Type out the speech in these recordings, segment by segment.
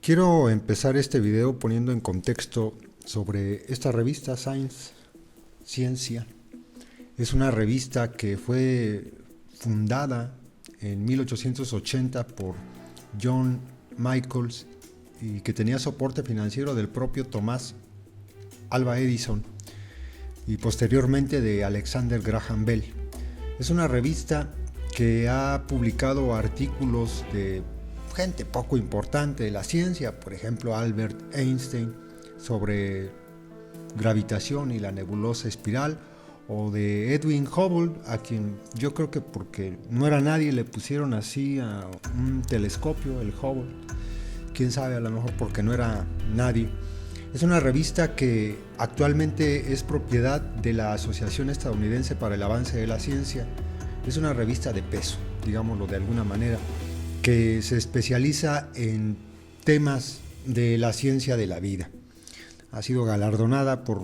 Quiero empezar este video poniendo en contexto sobre esta revista Science, Ciencia. Es una revista que fue fundada en 1880 por John Michaels y que tenía soporte financiero del propio Thomas Alva Edison y posteriormente de Alexander Graham Bell. Es una revista que ha publicado artículos de gente poco importante de la ciencia, por ejemplo Albert Einstein sobre gravitación y la nebulosa espiral, o de Edwin Hubble, a quien yo creo que porque no era nadie le pusieron así a un telescopio, el Hubble, quién sabe, a lo mejor porque no era nadie. Es una revista que actualmente es propiedad de la Asociación Estadounidense para el Avance de la Ciencia. Es una revista de peso, digámoslo de alguna manera, que se especializa en temas de la ciencia de la vida. Ha sido galardonada por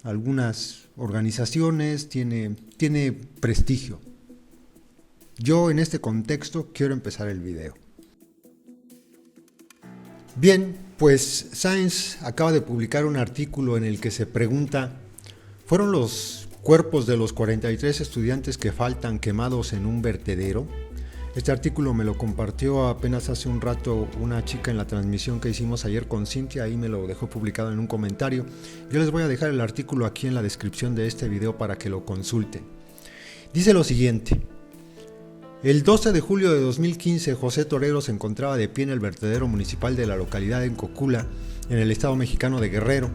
algunas organizaciones, tiene prestigio. Yo en este contexto quiero empezar el video. Bien, pues Science acaba de publicar un artículo en el que se pregunta: ¿fueron los cuerpos de los 43 estudiantes que faltan quemados en un vertedero? Este artículo me lo compartió apenas hace un rato una chica en la transmisión que hicimos ayer con Cintia, ahí me lo dejó publicado en un comentario. Yo les voy a dejar el artículo aquí en la descripción de este video para que lo consulten. Dice lo siguiente: el 12 de julio de 2015, José Torero se encontraba de pie en el vertedero municipal de la localidad de Cocula, en el estado mexicano de Guerrero,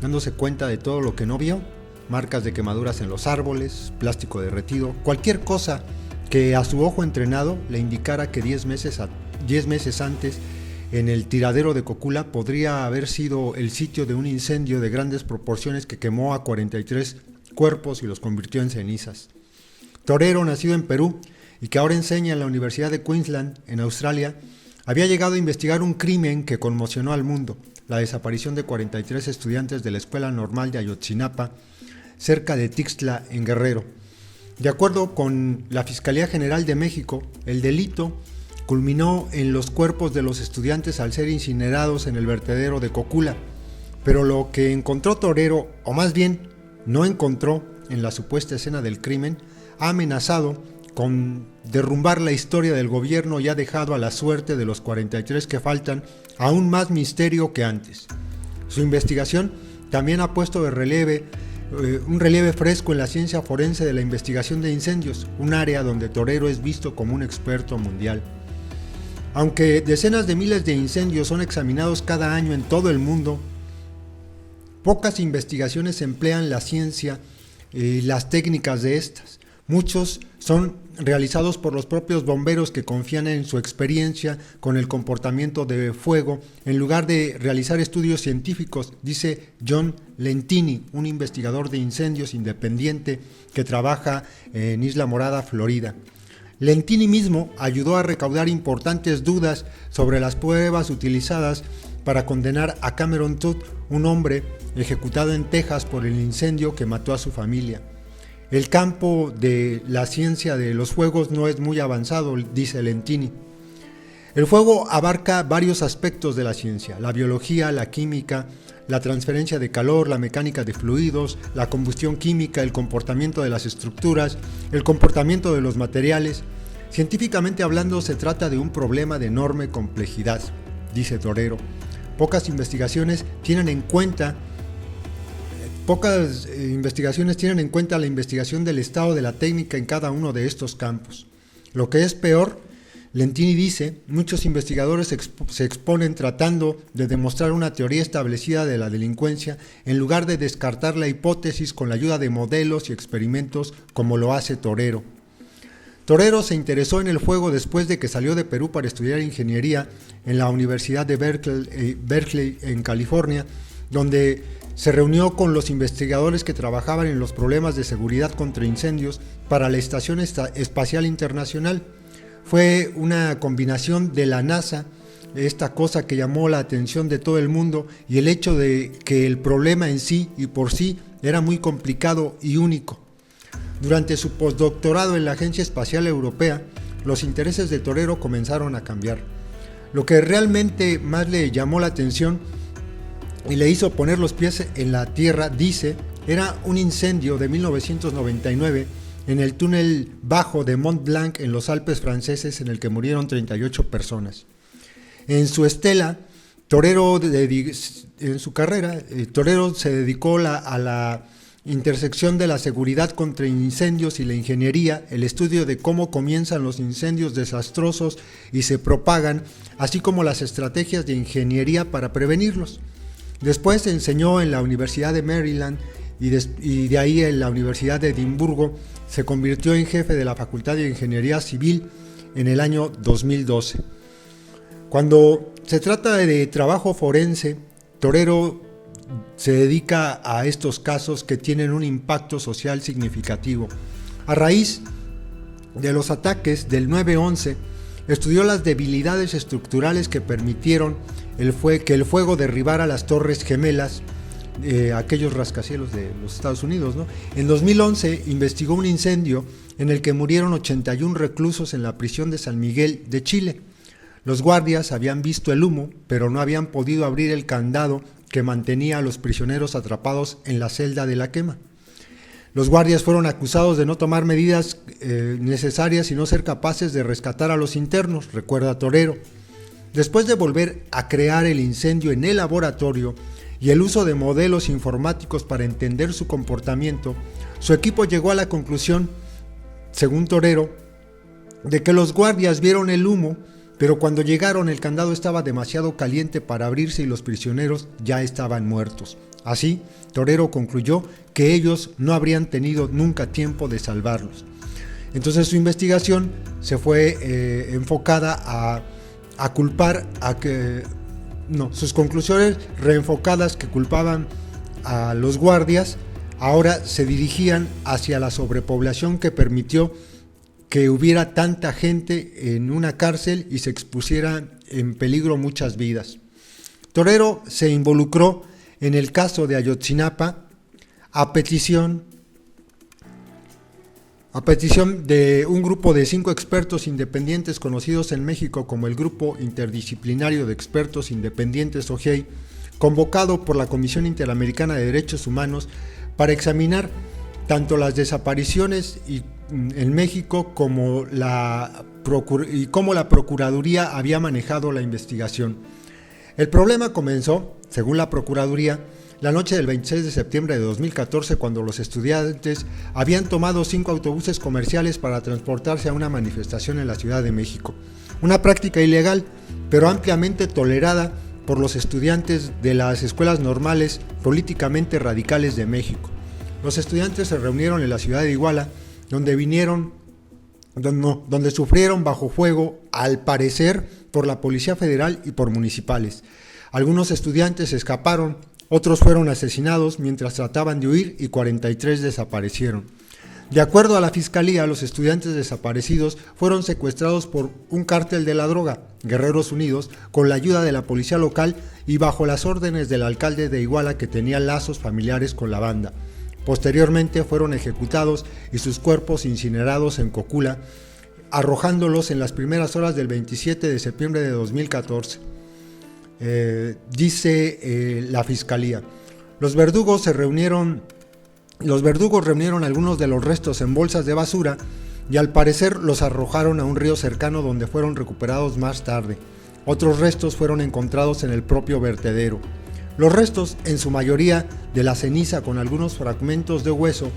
dándose cuenta de todo lo que no vio: marcas de quemaduras en los árboles, plástico derretido, cualquier cosa que a su ojo entrenado le indicara que 10 meses antes en el tiradero de Cocula podría haber sido el sitio de un incendio de grandes proporciones que quemó a 43 cuerpos y los convirtió en cenizas. Torero, nacido en Perú y que ahora enseña en la Universidad de Queensland, en Australia, había llegado a investigar un crimen que conmocionó al mundo: la desaparición de 43 estudiantes de la Escuela Normal de Ayotzinapa, cerca de Tixtla, en Guerrero. De acuerdo con la Fiscalía General de México, el delito culminó en los cuerpos de los estudiantes al ser incinerados en el vertedero de Cocula, pero lo que encontró Torero, o más bien no encontró en la supuesta escena del crimen, ha amenazado con derrumbar la historia del gobierno y ha dejado a la suerte de los 43 que faltan aún más misterio que antes. Su investigación también ha puesto un relieve fresco en la ciencia forense de la investigación de incendios, un área donde Torero es visto como un experto mundial. Aunque decenas de miles de incendios son examinados cada año en todo el mundo, pocas investigaciones emplean la ciencia y las técnicas de estas. Muchos son realizados por los propios bomberos que confían en su experiencia con el comportamiento de fuego en lugar de realizar estudios científicos, dice John Lentini, un investigador de incendios independiente que trabaja en Isla Morada, Florida. Lentini mismo ayudó a recaudar importantes dudas sobre las pruebas utilizadas para condenar a Cameron Todd, un hombre ejecutado en Texas por el incendio que mató a su familia. El campo de la ciencia de los fuegos no es muy avanzado, dice Lentini. El fuego abarca varios aspectos de la ciencia: la biología, la química, la transferencia de calor, la mecánica de fluidos, la combustión química, el comportamiento de las estructuras, el comportamiento de los materiales. Científicamente hablando, se trata de un problema de enorme complejidad, dice Torero. Pocas investigaciones tienen en cuenta la investigación del estado de la técnica en cada uno de estos campos. Lo que es peor, Lentini dice, muchos investigadores se exponen tratando de demostrar una teoría establecida de la delincuencia en lugar de descartar la hipótesis con la ayuda de modelos y experimentos como lo hace Torero. Torero se interesó en el fuego después de que salió de Perú para estudiar ingeniería en la Universidad de Berkeley en California, donde se reunió con los investigadores que trabajaban en los problemas de seguridad contra incendios para la Estación Espacial Internacional. Fue una combinación de la NASA, esta cosa que llamó la atención de todo el mundo, y el hecho de que el problema en sí y por sí era muy complicado y único. Durante su postdoctorado en la Agencia Espacial Europea, los intereses de Torero comenzaron a cambiar. Lo que realmente más le llamó la atención y le hizo poner los pies en la tierra, dice, era un incendio de 1999 en el túnel bajo de Mont Blanc en los Alpes franceses, en el que murieron 38 personas. En su estela, en su carrera, Torero se dedicó a la intersección de la seguridad contra incendios y la ingeniería, el estudio de cómo comienzan los incendios desastrosos y se propagan, así como las estrategias de ingeniería para prevenirlos. Después enseñó en la Universidad de Maryland y de ahí en la Universidad de Edimburgo. Se convirtió en jefe de la Facultad de Ingeniería Civil en el año 2012. Cuando se trata de trabajo forense, Torero se dedica a estos casos que tienen un impacto social significativo. A raíz de los ataques del 9/11, estudió las debilidades estructurales que permitieron que el fuego derribara las Torres Gemelas, aquellos rascacielos de los Estados Unidos, ¿no? En 2011 investigó un incendio en el que murieron 81 reclusos en la prisión de San Miguel de Chile. Los guardias habían visto el humo, pero no habían podido abrir el candado que mantenía a los prisioneros atrapados en la celda de la quema. Los guardias fueron acusados de no tomar medidas necesarias y no ser capaces de rescatar a los internos, recuerda Torero. Después de volver a crear el incendio en el laboratorio y el uso de modelos informáticos para entender su comportamiento, su equipo llegó a la conclusión, según Torero, de que los guardias vieron el humo, pero cuando llegaron el candado estaba demasiado caliente para abrirse y los prisioneros ya estaban muertos. Así, Torero concluyó que ellos no habrían tenido nunca tiempo de salvarlos. Entonces su investigación se fue enfocada a culpar sus conclusiones reenfocadas que culpaban a los guardias, ahora se dirigían hacia la sobrepoblación que permitió que hubiera tanta gente en una cárcel y se expusieran en peligro muchas vidas. Torero se involucró en el caso de Ayotzinapa a petición de un grupo de 5 expertos independientes conocidos en México como el Grupo Interdisciplinario de Expertos Independientes OGEI, convocado por la Comisión Interamericana de Derechos Humanos para examinar tanto las desapariciones en México como cómo la Procuraduría había manejado la investigación. El problema comenzó, según la Procuraduría, la noche del 26 de septiembre de 2014, cuando los estudiantes habían tomado 5 autobuses comerciales para transportarse a una manifestación en la Ciudad de México. Una práctica ilegal, pero ampliamente tolerada por los estudiantes de las escuelas normales políticamente radicales de México. Los estudiantes se reunieron en la ciudad de Iguala, donde sufrieron bajo fuego, al parecer, por la Policía Federal y por municipales. Algunos estudiantes escaparon, otros fueron asesinados mientras trataban de huir y 43 desaparecieron. De acuerdo a la Fiscalía, los estudiantes desaparecidos fueron secuestrados por un cártel de la droga, Guerreros Unidos, con la ayuda de la policía local y bajo las órdenes del alcalde de Iguala, que tenía lazos familiares con la banda. Posteriormente fueron ejecutados y sus cuerpos incinerados en Cocula, arrojándolos en las primeras horas del 27 de septiembre de 2014. Dice la Fiscalía. Los verdugos reunieron algunos de los restos en bolsas de basura y al parecer los arrojaron a un río cercano, donde fueron recuperados más tarde. Otros restos fueron encontrados en el propio vertedero. Los restos, en su mayoría de la ceniza con algunos fragmentos de hueso,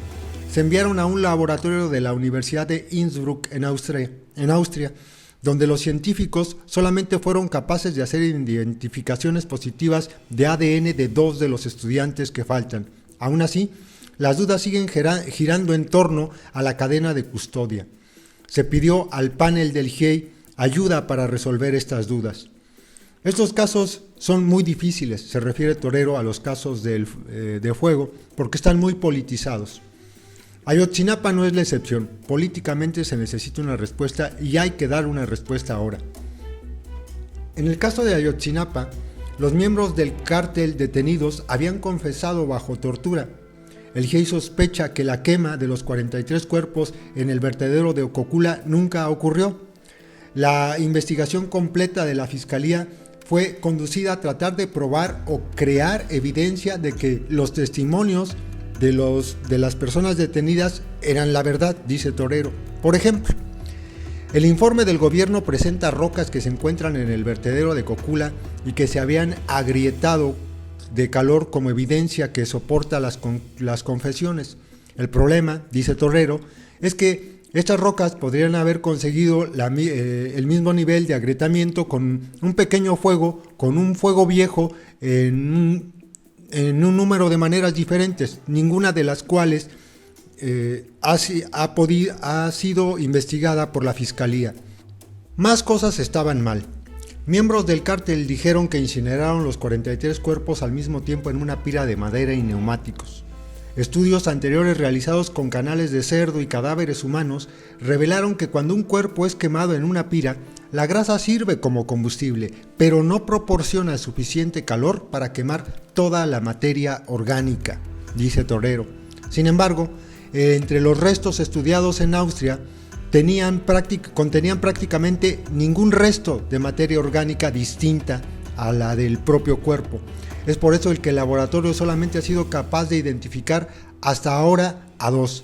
se enviaron a un laboratorio de la Universidad de Innsbruck en Austria, donde los científicos solamente fueron capaces de hacer identificaciones positivas de ADN de 2 de los estudiantes que faltan. Aún así, las dudas siguen girando en torno a la cadena de custodia. Se pidió al panel del GIEI ayuda para resolver estas dudas. Estos casos son muy difíciles, se refiere Torero a los casos de fuego, porque están muy politizados. Ayotzinapa no es la excepción. Políticamente se necesita una respuesta y hay que dar una respuesta ahora. En el caso de Ayotzinapa, los miembros del cártel detenidos habían confesado bajo tortura. El GIEI sospecha que la quema de los 43 cuerpos en el vertedero de Cocula nunca ocurrió. La investigación completa de la Fiscalía fue conducida a tratar de probar o crear evidencia de que los testimonios de las personas detenidas eran la verdad, dice Torero. Por ejemplo, el informe del gobierno presenta rocas que se encuentran en el vertedero de Cocula y que se habían agrietado de calor como evidencia que soporta las confesiones. El problema, dice Torero, es que estas rocas podrían haber conseguido el mismo nivel de agrietamiento con un pequeño fuego, con un fuego viejo en un número de maneras diferentes, ninguna de las cuales ha sido investigada por la Fiscalía. Más cosas estaban mal. Miembros del cártel dijeron que incineraron los 43 cuerpos al mismo tiempo en una pira de madera y neumáticos. Estudios anteriores realizados con canales de cerdo y cadáveres humanos revelaron que cuando un cuerpo es quemado en una pira, la grasa sirve como combustible, pero no proporciona suficiente calor para quemar toda la materia orgánica, dice Torero. Sin embargo, entre los restos estudiados en Austria, contenían prácticamente ningún resto de materia orgánica distinta a la del propio cuerpo. Es por eso el que el laboratorio solamente ha sido capaz de identificar hasta ahora a 2.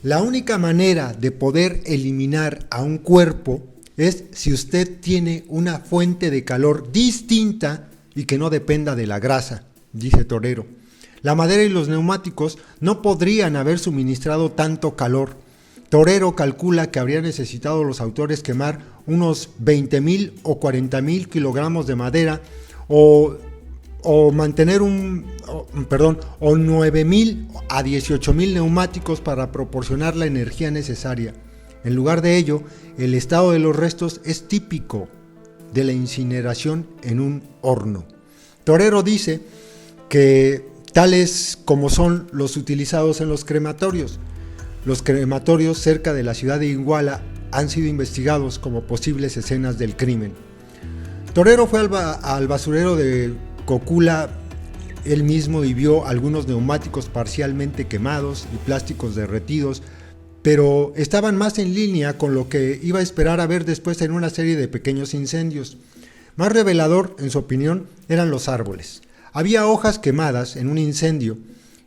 La única manera de poder eliminar a un cuerpo es si usted tiene una fuente de calor distinta y que no dependa de la grasa, dice Torero. La madera y los neumáticos no podrían haber suministrado tanto calor. Torero calcula que habría necesitado los autores quemar unos 20,000 o 40,000 kilogramos de madera o 9,000 a 18,000 neumáticos para proporcionar la energía necesaria. En lugar de ello, el estado de los restos es típico de la incineración en un horno. Torero dice que tales como son los utilizados en los crematorios. Los crematorios cerca de la ciudad de Iguala han sido investigados como posibles escenas del crimen. Torero fue al basurero de Cocula él mismo y vio algunos neumáticos parcialmente quemados y plásticos derretidos, pero estaban más en línea con lo que iba a esperar a ver después en una serie de pequeños incendios. Más revelador, en su opinión, eran los árboles. Había hojas quemadas en un incendio,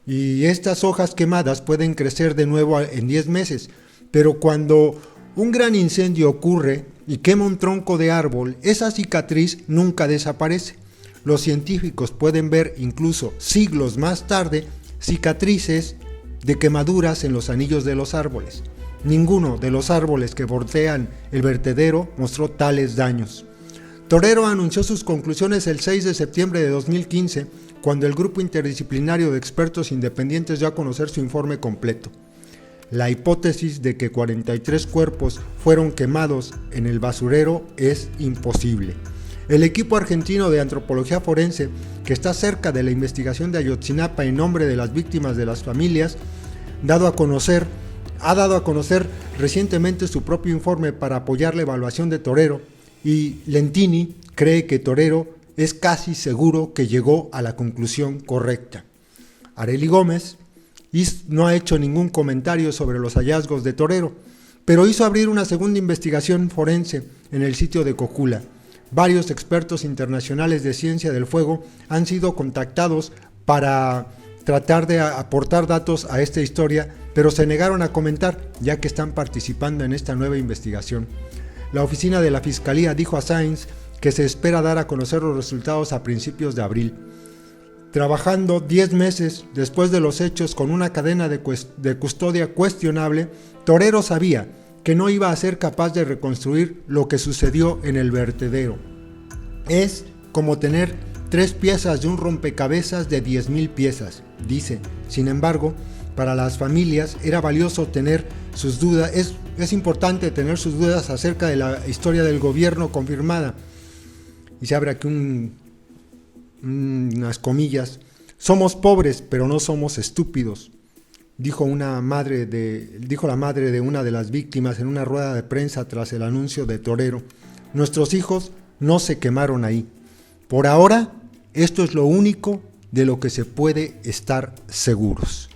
y estas hojas quemadas pueden crecer de nuevo en 10 meses, pero cuando un gran incendio ocurre y quema un tronco de árbol, esa cicatriz nunca desaparece. Los científicos pueden ver incluso siglos más tarde cicatrices de quemaduras en los anillos de los árboles. Ninguno de los árboles que bordean el vertedero mostró tales daños. Torero anunció sus conclusiones el 6 de septiembre de 2015, cuando el grupo interdisciplinario de expertos independientes dio a conocer su informe completo. La hipótesis de que 43 cuerpos fueron quemados en el basurero es imposible. El equipo argentino de antropología forense, que está cerca de la investigación de Ayotzinapa en nombre de las víctimas de las familias, ha dado a conocer recientemente su propio informe para apoyar la evaluación de Torero, y Lentini cree que Torero es casi seguro que llegó a la conclusión correcta. Arely Gómez no ha hecho ningún comentario sobre los hallazgos de Torero, pero hizo abrir una segunda investigación forense en el sitio de Cocula. Varios expertos internacionales de ciencia del fuego han sido contactados para tratar de aportar datos a esta historia, pero se negaron a comentar, ya que están participando en esta nueva investigación. La oficina de la Fiscalía dijo a Sáenz que se espera dar a conocer los resultados a principios de abril. Trabajando 10 meses después de los hechos con una cadena de custodia cuestionable, Torero sabía que no iba a ser capaz de reconstruir lo que sucedió en el vertedero. Es como tener 3 piezas de un rompecabezas de 10,000 piezas, dice. Sin embargo, para las familias era valioso tener sus dudas, es importante tener sus dudas acerca de la historia del gobierno confirmada. Y se abre aquí unas comillas. Somos pobres, pero no somos estúpidos, dijo la madre de una de las víctimas en una rueda de prensa tras el anuncio de Torero. Nuestros hijos no se quemaron ahí. Por ahora, esto es lo único de lo que se puede estar seguros.